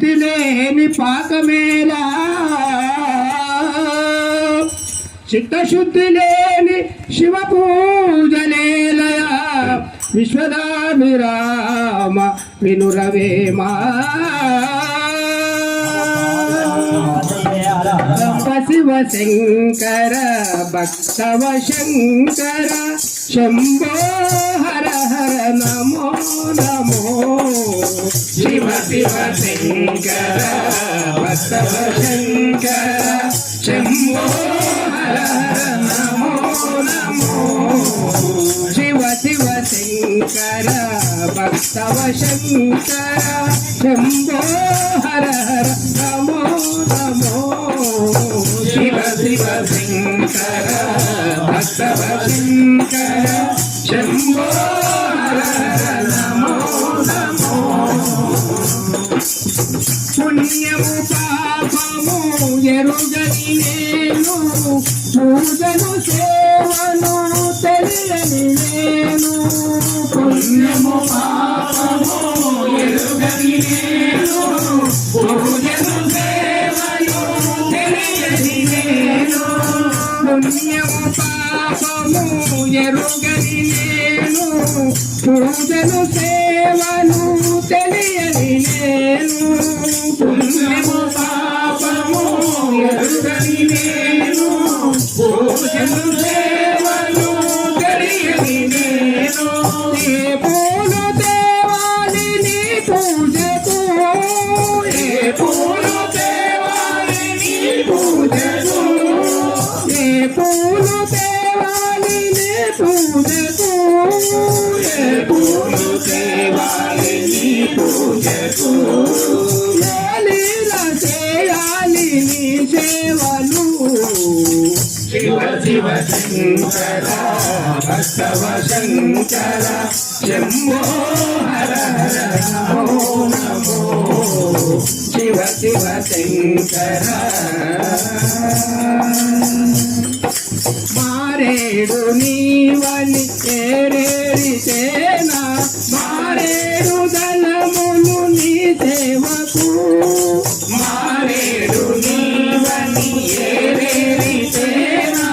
చిత్తశుద్ధి లేని పాకమేలా చిత్తశుద్ధి లేని శివ పూజలేలయా విశ్వదాభిరామ వినురవేమా శివ శంకర భక్తవ శంకర శంభో హర హర నమో నమో శివ శివ శంకర భక్తవ శంకర శంభో హర హర నమో నమో శివ శివ శంకర భక్తవ శంకర శంభో హర హర నమో నమో శివ శివ శంకర భక్తవ శంకర శంభో హర హర నమో నమో పుణ్యము పాపము ఎరుగని నేను పూజను సేవను తెలియని నేను పుణ్యము పాపము ఎరుగని నేను పూజను సేవను తెలియని నేను పుణ్యము పాపము ఎరుగని నేను పూజను సేవను తెలియని నేను పుణ్యము పాపము ఎరుగని నేను పూజను సేవను తెలియని నేను ఏ పూలు దేవాలి నీ పూజకు ఏ పూలు దేవాలి నీ పూజకు ఏ పూలు దేవాలి నీ పూజకు ఏ పూలు దేవాలి నీ పూజకు లీలా చేయాలి నీ సేవలు శివ శివ శంకర భక్తవ శంకర శంభో హర హర నమో నమో శివ శివ శంకర మారేడు నీవని ఏరేరితేనా మారేడు దళములు నీ సేవకు మారేడు నీవని ఏరేరితేనా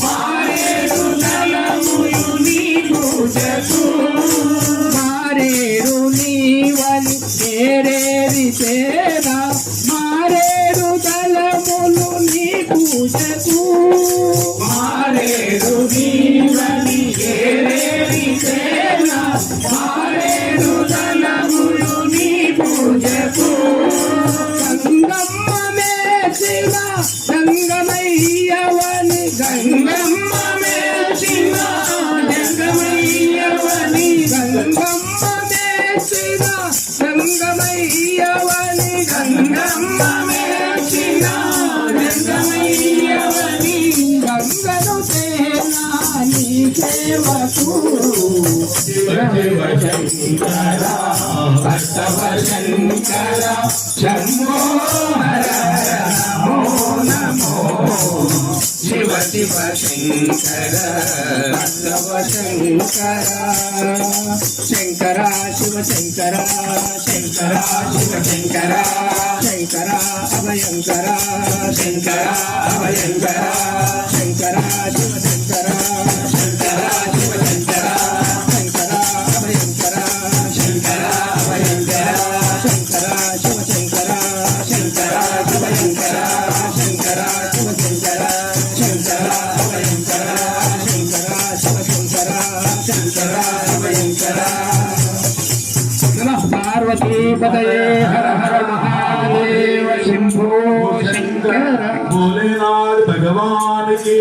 మారేడు దళములు నీ పూజకు మారేడు నీవని ఏరేరితేనా మారేడు దళములు నీ పూజకు మారేడు నీవని ఏరేరితేనా మారేడు దళములు నీ పూజకు గంగమ్మ మేచిన గంగమయ్యవని గంగమ్మ మేచిన గంగమయ్యవని గంగమ్మ మేచిన గంగమయ్యవని గంగమ్మ మేచిన గంగమయ్యవని గంగను తేనా నీ సేవకు శివ శివ శంకర భక్తవ శంకర శంభో హర హర నమో నమో శివ శివ శంకర భక్తవ శంకర శంకర శివ శంకర శంకర శివ శంకర శంకర అభయంకర శంకర అభయంకర శంకర శివ శంకర శంకర శివ శంకర శంకర అభయంకర శంకర అభయంకర శంకర శివ శంకర శంకర అభయంకర శంకర శివ శంకర శంకర అభయంకర శంకర శివ శంకర శంకర అభయంకర నమః పార్వతీ పతయే హర హర మహాదేవ శంభో శంకర भोलेनाथ भगवान की